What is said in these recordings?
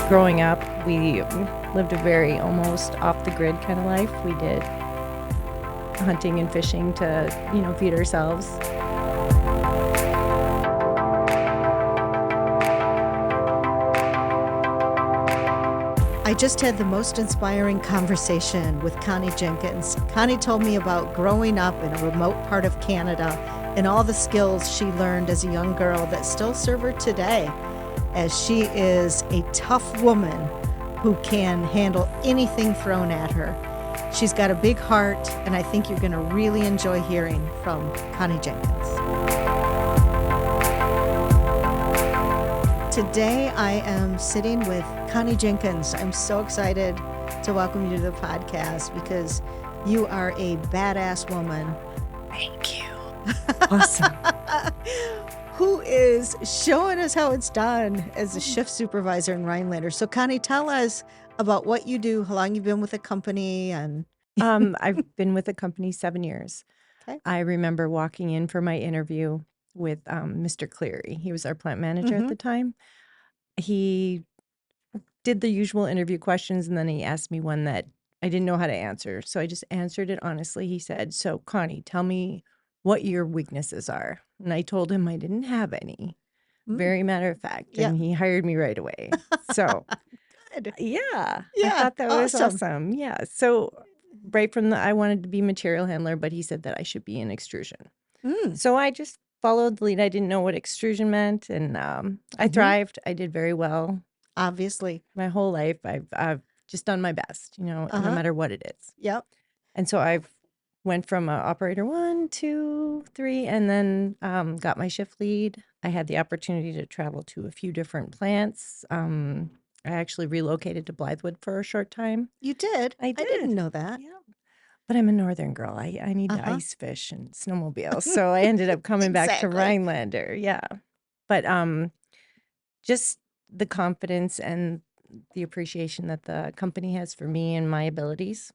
Growing up, we lived a very almost off-the-grid kind of life. We did hunting and fishing to, feed ourselves. I just had the most inspiring conversation with Connie Jenkins. Connie told me about growing up in a remote part of Canada and all the skills she learned as a young girl that still serve her today, as she is a tough woman who can handle anything thrown at her. She's got a big heart, and I think you're going to really enjoy hearing from Connie Jenkins. Today, I am sitting with Connie Jenkins. I'm so excited to welcome you to the podcast because you are a badass woman. Thank you. Awesome. Who is showing us how it's done as a shift supervisor in Rhinelander. So, Connie, tell us about what you do, how long you've been with the company, and I've been with the company 7 years. Okay. I remember walking in for my interview with Mr. Cleary. He was our plant manager at the time. He did the usual interview questions, and then he asked me one that I didn't know how to answer. So I just answered it honestly. He said, "So, Connie, tell me what your weaknesses are." And I told him I didn't have any. Very matter of fact. Yeah. And he hired me right away. So, Good. yeah, I Yeah, thought that was awesome. awesome. Yeah. So, right from I wanted to be material handler, but he said that I should be in extrusion. So I just followed the lead. I didn't know what extrusion meant, and I thrived. I did very well. Obviously. My whole life, I've just done my best, no matter what it is. Yep. And so I've went from operator 1, 2, 3, and then got my shift lead. I had the opportunity to travel to a few different plants. I actually relocated to Blythewood for a short time. You did? I I didn't did. know that. Yeah. But I'm a northern girl. I need to ice fish and snowmobile. So I ended up coming back to Exactly. Rhinelander. Yeah. But just the confidence and the appreciation that the company has for me and my abilities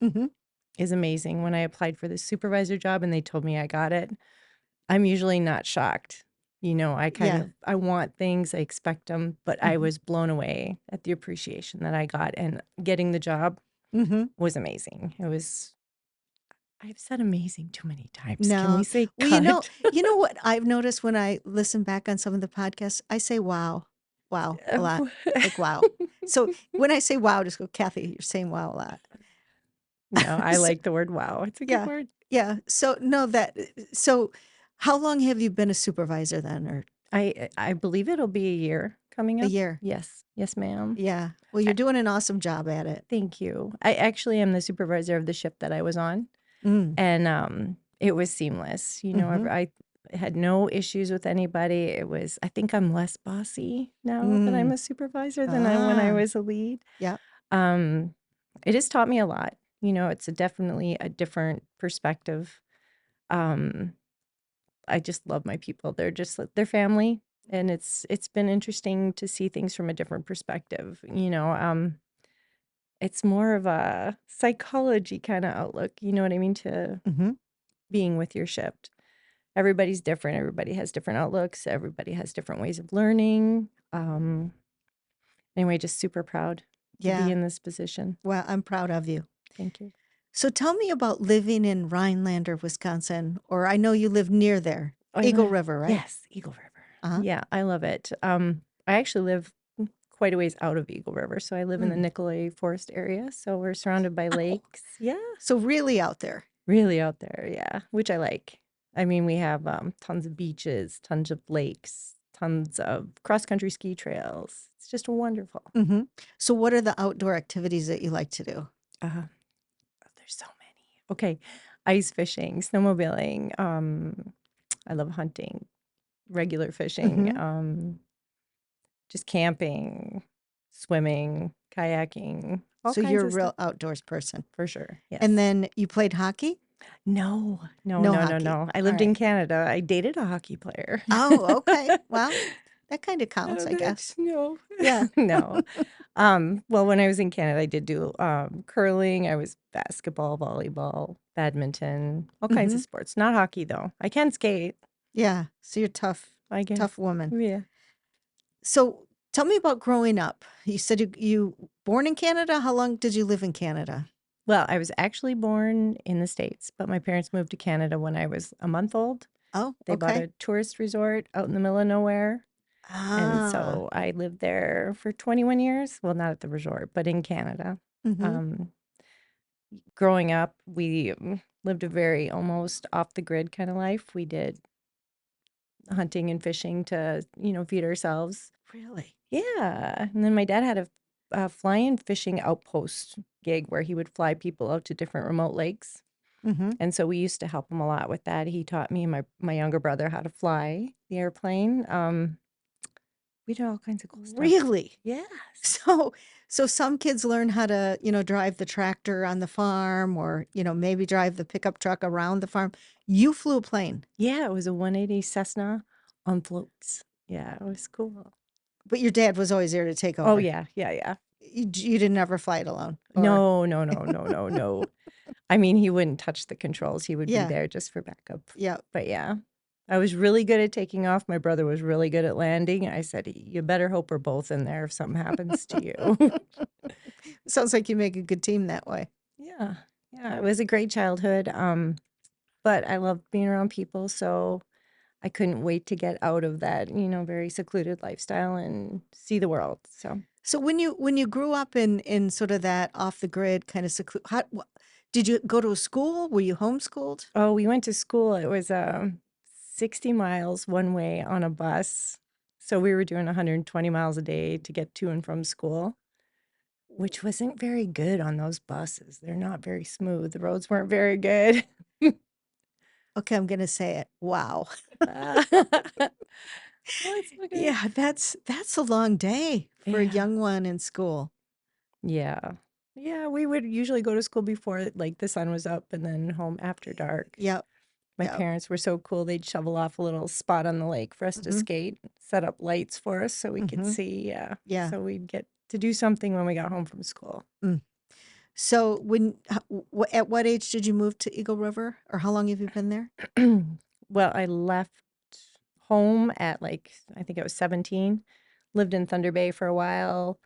is amazing. When I applied for this supervisor job and they told me I got it, I'm usually not shocked. I want things, I expect them, but I was blown away at the appreciation that I got, and getting the job was amazing. I've said amazing too many times. Can No. we say Well, cut? you know what I've noticed when I listen back on some of the podcasts, I say wow. Wow a lot. Like wow. So when I say wow, just go, Kathy, you're saying wow a lot. No, I So- like the word wow. It's a good Yeah. word. Yeah. So how long have you been a supervisor then, or I believe it'll be a year coming a up. year? Yes. Yes, ma'am. Yeah. Well, you're doing an awesome job at it. Thank you. I actually am the supervisor of the shift that I was on, Mm. and it was seamless. I had no issues with anybody. I think I'm less bossy now that I'm a supervisor than when I was a lead. Yeah. It has taught me a lot. It's definitely a different perspective. I just love my people. They're family, and it's been interesting to see things from a different perspective. It's more of a psychology kind of outlook, you know what I mean, to being with your shift. Everybody's different. Everybody has different outlooks. Everybody has different ways of learning. Anyway, just super proud to Yeah. be in this position. Well, I'm proud of you. Thank you. So tell me about living in Rhinelander, Wisconsin, or I know you live near there, I Eagle live- River, right? Yes, Eagle River. Uh-huh. Yeah, I love it. I actually live quite a ways out of Eagle River, so I live in the Nicolay Forest area. So we're surrounded by lakes. Yeah, So really out there. really out there. Yeah, which I like. I mean, we have tons of beaches, tons of lakes, tons of cross-country ski trails. It's just wonderful. So what are the outdoor activities that you like to do? There's so many. Okay, ice fishing, snowmobiling. I love hunting, regular fishing, just camping, swimming, kayaking. All So kinds you're a of real stuff. outdoors person. For sure. Yes. And then you played hockey? No No hockey. I lived in right. Canada. I dated a hockey player. Oh, okay. Well, that kind of counts, I guess. No. Yeah. No. Well, when I was in Canada, I did do curling. I was basketball, volleyball, badminton, all kinds of sports. Not hockey, though. I can skate, Yeah. So you're tough, I guess. tough woman. Yeah. So Tell me about growing up. You said you born in Canada. How long did you live in Canada? Well, I was actually born in the States, but my parents moved to Canada when I was a month old. Oh, They bought okay. a tourist resort out in the middle of nowhere. And Ah. so I lived there for 21 years. Well, not at the resort, but in Canada. Mm-hmm. Um, Growing up, we lived a very almost off the grid kind of life. We did hunting and fishing to, feed ourselves. Really? Yeah. And then my dad had a fly-in fishing outpost gig where he would fly people out to different remote lakes. Mm-hmm. And so we used to help him a lot with that. He taught me and my younger brother how to fly the airplane. We did all kinds of cool stuff. Really? Yes. So, so some kids learn how to, drive the tractor on the farm or, maybe drive the pickup truck around the farm. You flew a plane, Yeah, it was a 180 Cessna on floats. Yeah, it was cool. but your dad was always there to take Oh over. yeah, yeah, yeah. You didn't ever fly it alone or, No, no, no, no, no, no. I mean, he wouldn't touch the controls. He would be yeah, there just for backup. yeah. But yeah, I was really good at taking off. My brother was really good at landing. I said, "You better hope we're both in there if something happens to you." Sounds like you make a good team that way. Yeah. Yeah, it was a great childhood. But I loved being around people, so I couldn't wait to get out of that, very secluded lifestyle and see the world. So, So when you grew up in sort of that off the grid kind of did you go to a school? Were you homeschooled? oh, we went to school. It was 60 miles one way on a bus. So we were doing 120 miles a day to get to and from school, which wasn't very good on those buses. They're not very smooth. The roads weren't very good. Okay, I'm gonna say it. Wow. Well, it's okay. Yeah, that's a long day for a Yeah. young one in school. Yeah. Yeah, we would usually go to school before like the sun was up and then home after dark. Yep, My yep. parents were so cool. They'd shovel off a little spot on the lake for us to Mhm, skate, set up lights for us so we could mhm. see. Yeah. Yeah. So we'd get to do something when we got home from school. Mm. So at what age did you move to Eagle River, or how long have you been there? Well, I left home at like, I think I was 17, lived in Thunder Bay for a while,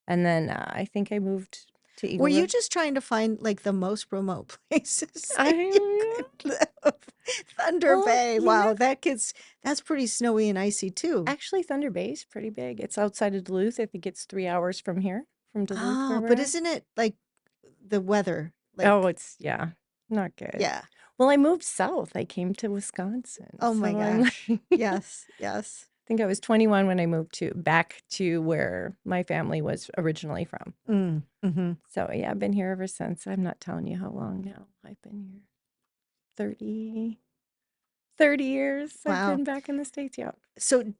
and then I think I moved to Were Eagle you River. just trying to find like the most remote places I that you don't could live? Thunder Well, Bay. Wow, that's pretty snowy and icy too. actually, Thunder Bay is pretty big. It's outside of Duluth. I think it's 3 hours from here, from Duluth, where Oh, we're but at. isn't it like the weather? Oh, Like, yeah, not good. yeah. Well, I moved south. I came to Wisconsin. Oh my So I'm like, gosh. I Yes, yes. think I was 21 when I moved back to where my family was originally from. Mm-hmm. So yeah, I've been here ever since. I'm not telling you how long now. I've been here 30 years. I've Wow. been back in the States. Yeah. So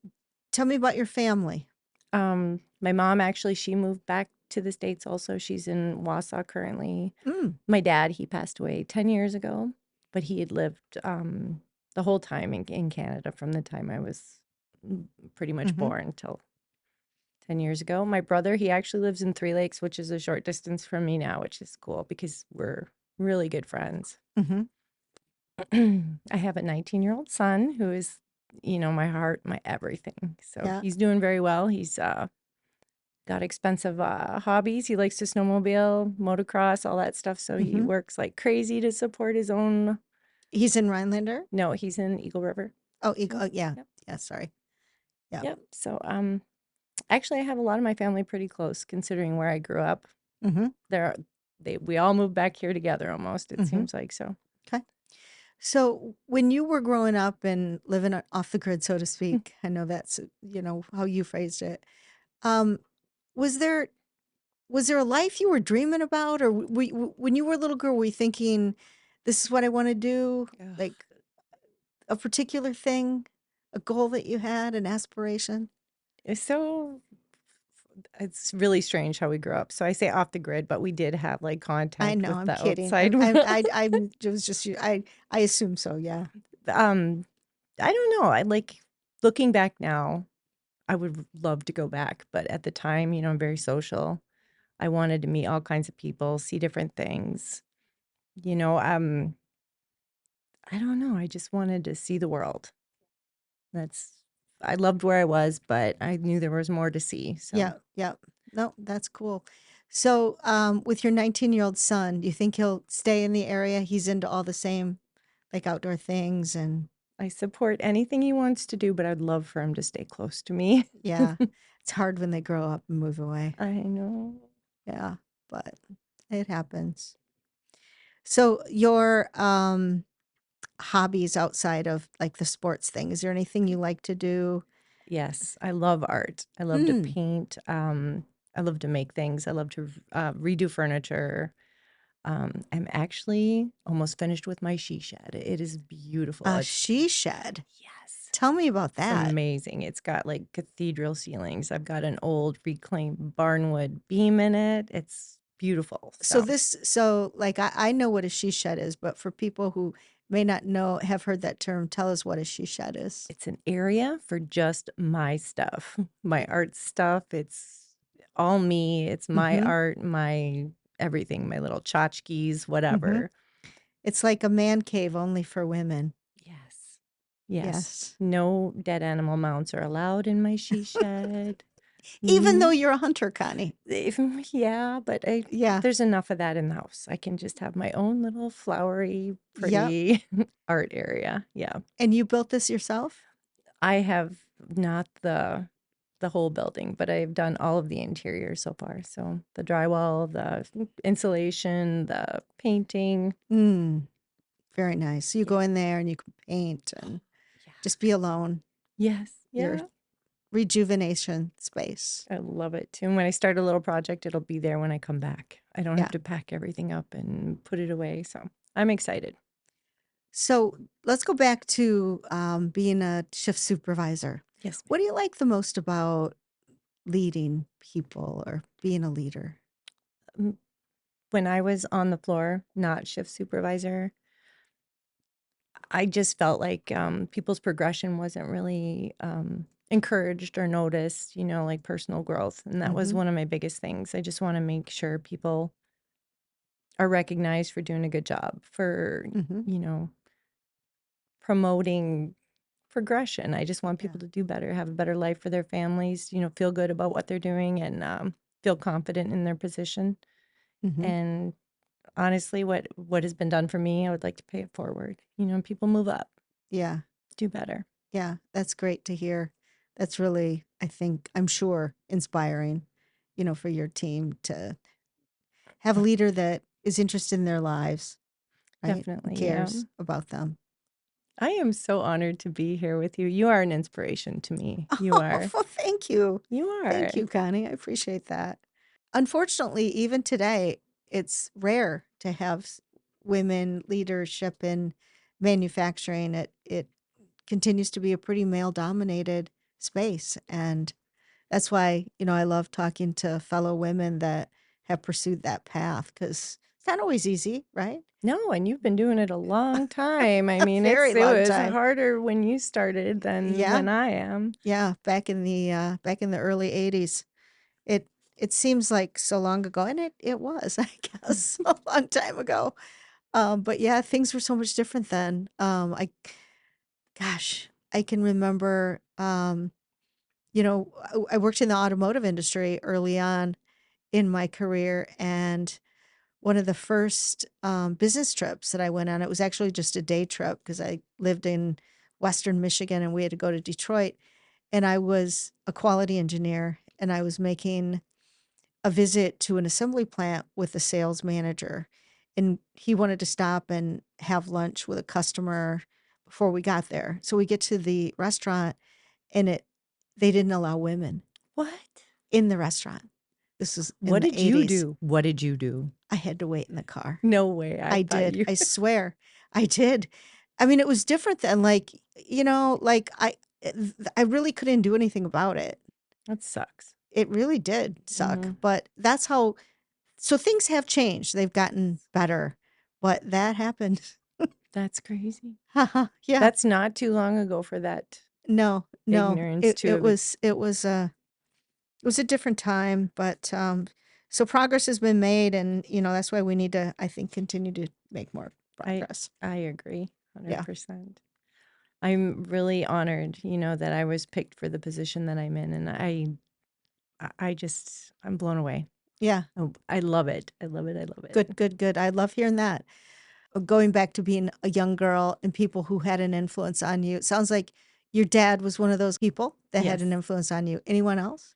tell me about your family. My mom actually, she moved back to the States also. She's in Wausau currently. Mm, My dad, he passed away 10 years ago, but he had lived the whole time in Canada from the time I was pretty much mm-hmm, born till 10 years ago. My brother, he actually lives in Three Lakes, which is a short distance from me now, which is cool because we're really good friends. mm-hmm. I have a 19-year-old son who is, my heart, my everything. So Yeah. he's doing very well. He's got expensive hobbies. He likes to snowmobile, motocross, all that stuff. So he Mm-hmm. works like crazy to support his own. He's in Rhinelander? No, he's in Eagle River. Oh, So, yeah. yep, Yeah, sorry. Yeah. yep. So actually, I have a lot of my family pretty close, considering where I grew up. Mm-hmm. There, we all moved back here together almost. It Mm-hmm. seems like so. Okay. So when you were growing up and living off the grid, so to speak, I know that's, how you phrased it. Um, was there was there a life you were dreaming about, or when you were a little girl, were you thinking, this is what I want to do? Ugh. Like a particular thing, a goal that you had, an aspiration? It's so it's really strange how we grew up. So I say off the grid, but we did have like I contact know, with I'm the kidding. outside world. I'm it was just I assume so, yeah. um, I don't know. I like looking back now. I would love to go back, but at the time, I'm very social. I wanted to meet all kinds of people, see different things. You know, um, I don't know. I just wanted to see the world. That's I loved where I was, but I knew there was more to see. So Yeah, yeah. No, that's cool. So, with your 19-year-old son, do you think he'll stay in the area? He's into all the same, like, outdoor things and I support anything he wants to do, but I'd love for him to stay close to me. yeah. It's hard when they grow up and move away. I know. Yeah, but it happens. So, your hobbies outside of like the sports thing, is there anything you like to do? Yes, I love art. I love to Hmm. paint. I love to make things. I love to redo furniture. I'm actually almost finished with my she shed. It is beautiful. A It's she shed. yes, Tell me about it's that. amazing. It's got like cathedral ceilings. I've got an old reclaimed barnwood beam in it. It's beautiful. So So this, so like I know what a she shed is, but for people who may not know, have heard that term, tell us what a she shed is. it's an area for just my stuff, my art stuff. It's all me. It's my Mm-hmm. art, my everything, my little tchotchkes, Mm-hmm. whatever. It's like a man cave only for women. Yes. Yes. Yes. No dead animal mounts are allowed in my she shed. Even though Mm, you're a hunter, Connie. yeah, but Yeah. there's enough of that in the house. I can just have my own little flowery, Yep. pretty art area. Yeah. And you built this yourself? I have not the whole building, but I've done all of the interior so far. So the drywall, the insulation, the painting. Mm, very nice. So you Yeah. go in there and you can paint and Yeah. just be alone. Yes. Your Yeah. rejuvenation space. I love it too. And when I start a little project, it'll be there when I come back. I don't have Yeah. to pack everything up and put it away. So I'm excited. So let's go back to being a shift supervisor. Yes, What do you like the most about leading people or being a leader? ma'am. When I was on the floor, not shift supervisor, I just felt like people's progression wasn't really encouraged or noticed, like personal growth. And that was Mm-hmm. one of my biggest things. I just want to make sure people are recognized for doing a good job, for, Mm-hmm. you know, promoting progression. I just want Yeah. people to do better, have a better life for their families, feel good about what they're doing and feel confident in their position. Mm-hmm. And honestly, what has been done for me, I would like to pay it forward. People move up, Yeah. do better. Yeah. That's great to hear. That's really, I think, I'm sure, inspiring, for your team to have a Oh, leader that is interested in their lives, right? And definitely, yeah. cares about them. I am so honored to be here with you. You are an inspiration to me. You Oh, are. well, thank you. You Thank are. you, Connie. I appreciate that. Unfortunately, even today, it's rare to have women leadership in manufacturing. It continues to be a pretty male dominated space. And that's why, I love talking to fellow women that have pursued that path because it's not always easy, right? No, and you've been doing it a long time. I A mean, very it long was time. harder when you started than Yeah. when I am. Yeah. Back in the early 80s. It it seems like so long ago, and it was, I guess, a long time ago. But yeah, things were so much different then. I can remember, I worked in the automotive industry early on in my career, and one of the first business trips that I went on, it was actually just a day trip because I lived in Western Michigan and we had to go to Detroit, and I was a quality engineer, and I was making a visit to an assembly plant with the sales manager, and he wanted to stop and have lunch with a customer before we got there. So we get to the restaurant, and they didn't allow women What? in the restaurant. This was in What the did you 80s. do? What did you do? I had to wait in the car. No way. I I thought did. you. I swear. I did. I mean, it was different than like, like I really couldn't do anything about it. That sucks. It really did suck, Hmm. but that's how. So things have changed. They've gotten better, but that happened. That's crazy. Haha, yeah. That's not too long ago for that No, no. ignorance It to it have. was it was a it was a different time, but so progress has been made, and that's why we need to, I think, continue to make more I progress. I agree Yeah. 100%. I'm really honored, that I was picked for the position that I'm in, and I'm blown away. Yeah. Oh, I love it. I love it. I love it. Good, good, good. I love hearing that. Going back to being a young girl and people who had an influence on you. It sounds like your dad was one of those people that had Yes. an influence on you. Anyone else?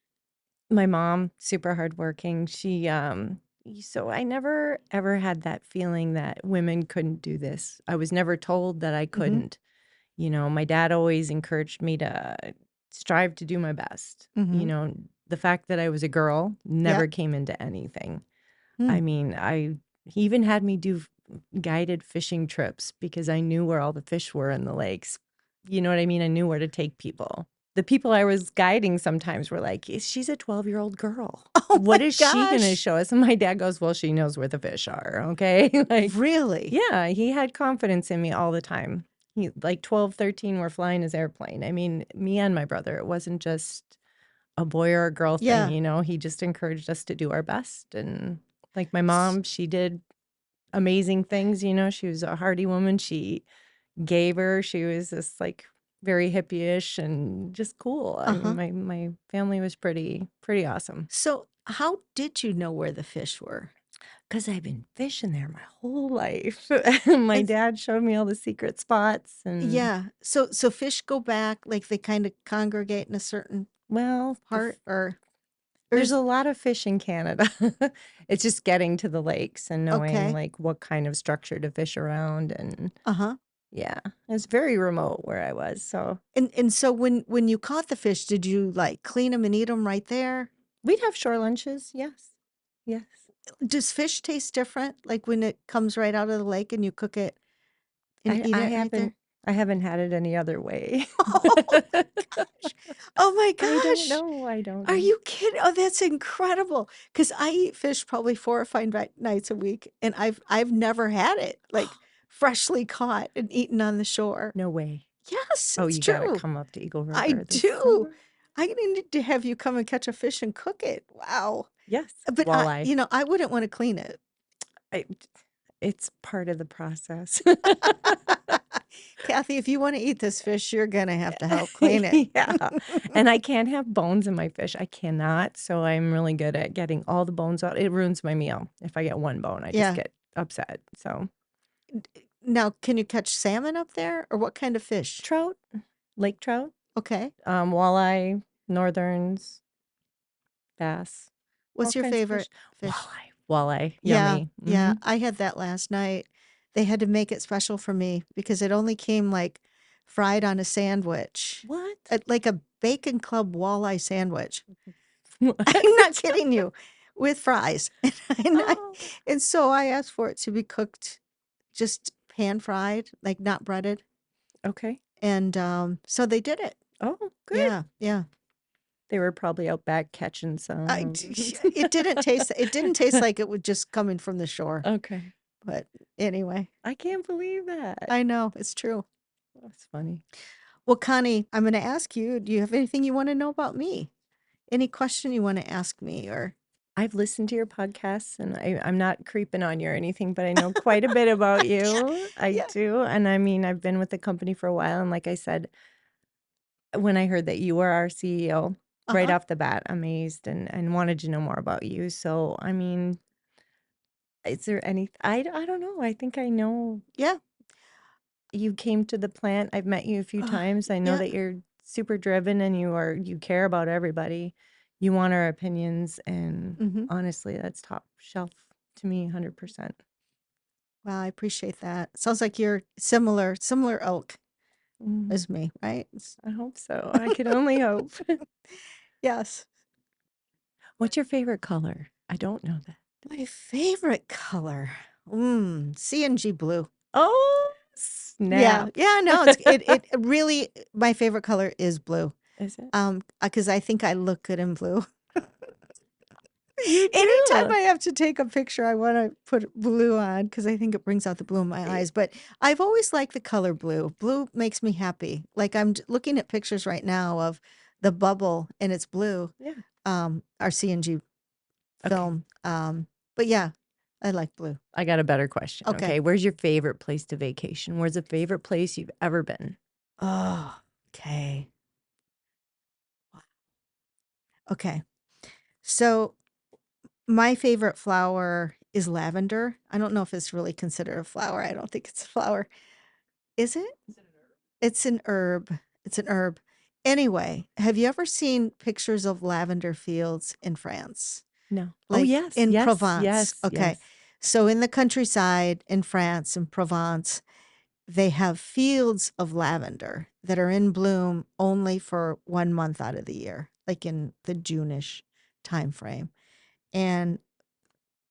My mom, super hardworking. So I never ever had that feeling that women couldn't do this. I was never told that I Mm-hmm. couldn't. My dad always encouraged me to strive to do my best. Mm-hmm. The fact that I was a girl never Yep. came into anything. Hmm. I mean, he even had me do guided fishing trips because I knew where all the fish were in the lakes. You know what I mean? I knew where to take people. The people I was guiding sometimes were like, She's a 12-year-old girl. Oh What my is she going to gosh. show us?" And my dad goes, "Well, she knows where the fish are." Okay. Really? Yeah, he had confidence in me all the time. He, like 12, 13, were flying his airplane. I mean, me and my brother, it wasn't just a boy or a girl thing, Yeah. he just encouraged us to do our best. And like my S- mom, she did amazing things, she was a hardy woman. She was just like very hippie-ish and just cool. I mean, Uh-huh. my family was pretty awesome. So how did you know where the fish were? Because I've been fishing there my whole life. My And dad showed me all the secret spots and, yeah. So fish go back, like they kind of congregate in a certain well, part or there's is a lot of fish in Canada. It's just getting to the lakes and knowing, okay. like, what kind of structure to fish around, and Uh-huh. yeah, it's very remote where I was, so And so when you caught the fish, did you like clean them and eat them right there? we'd have shore lunches, yes. Yes. Does fish taste different, like when it comes right out of the lake and you cook it and I eat I it right there? haven't I haven't had it any other way. Oh my gosh. Oh my I don't gosh. know, I don't Are know. you kidding? Oh, that's incredible. Because I eat fish probably 4 or 5 nights a week, and I've never had it, like, freshly caught and eaten on the shore. No way. Yes, Oh, it's you gotta true. come up to Eagle I River this do. summer. I need to have you come and catch a fish and cook it. Wow. Yes, But walleye. I wouldn't wanna clean it. I It's part of the process. Kathy, if you wanna eat this fish, you're gonna have to help clean it. Yeah, and I can't have bones in my fish. I cannot, so I'm really good at getting all the bones out. It ruins my meal. If I get one bone, I just Yeah. get upset. So, Now, can you catch salmon up there, or what kind of fish? trout, lake trout, Okay. walleye, northerns, bass, all What's your kinds of favorite fish. fish? Walleye, Yeah, yummy. yeah, I had that last night. They had to make it special for me because it only came, like, fried on a sandwich, What? like a Bacon Club walleye sandwich. I'm not What? kidding you, with fries. And Oh, and so I asked for it to be cooked just pan-fried, like, not breaded, okay. and, so they did it. Oh, good. Yeah, yeah. They were probably out back catching I some. d it didn't taste like it was just coming from the shore, Okay. but anyway, I can't believe that. I know, it's true. That's funny. Well, Connie, I'm gonna ask you, do you have anything you wanna know about me? Any question you wanna ask me or I've listened to your podcasts, and I'm not creeping on you or anything, but I know quite a bit about Yeah, you. I yeah, do. And I mean, I've been with the company for a while. And like I said, when I heard that you were our CEO, right uh-huh, off the bat, amazed and wanted to know more about you. So, I mean, is there any, I don't know. I think I know yeah, you came to the plant. I've met you a few uh, times. I know yeah, that you're super driven and you care about everybody. You want our opinions. And mhm. honestly, that's top shelf to me, 100%. Well, I appreciate that. Sounds like you're similar ilk Mm, as me, right? I hope so. I could only hope. Yes. What's your favorite color? I don't know that. My favorite color, CNG blue. Oh, Yeah, snap. yeah, no, it really my favorite color is blue, Is it? because I think I look good in blue. You Anytime do. I have to take a picture, I wanna put blue on because I think it brings out the blue in my Y- eyes, but I've always liked the color blue. Blue makes me happy. Like, looking at pictures right now of the bubble, and it's blue, Yeah. our CNG Okay. film, but yeah, I like blue. I got a better question. Okay. Okay. Where's your favorite place to vacation? Where's the favorite place you've ever been? Oh, okay. Okay. So my favorite flower is lavender. I don't know if it's really considered a flower. I don't think it's a flower. Is it? It's an herb. It's an herb. Anyway, have you ever seen pictures of lavender fields in France? No. Oh, Like yes, in yes, Provence. yes, Okay. yes. So in the countryside in France, in Provence, they have fields of lavender that are in bloom only for 1 month out of the year, like in the June-ish time frame. And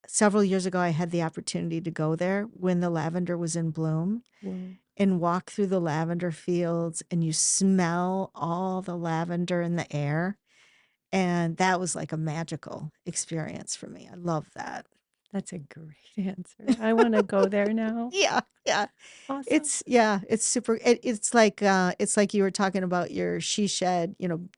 several years ago, I had the opportunity to go there when the lavender was in bloom Whoa. and walk through the lavender fields, and you smell all the lavender in the air. And that was like a magical experience for me. I love that. That's a great answer. I wanna go there now. Yeah, yeah. Awesome. It's super it's like you were talking about your she shed,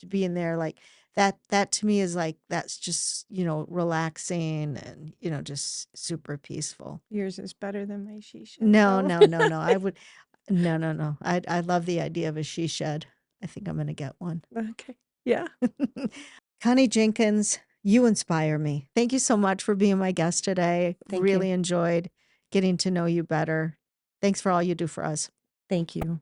being there like that to me is like that's just, relaxing and, just super peaceful. Yours is better than my she shed, No, though. no, no, no. I would no, no, no. I love the idea of a she shed. I think I'm gonna get one. Okay. Yeah. Connie Jenkins, you inspire me. Thank you so much for being my guest today. Thank you. Really enjoyed getting to know you better. Thanks for all you do for us. Thank you.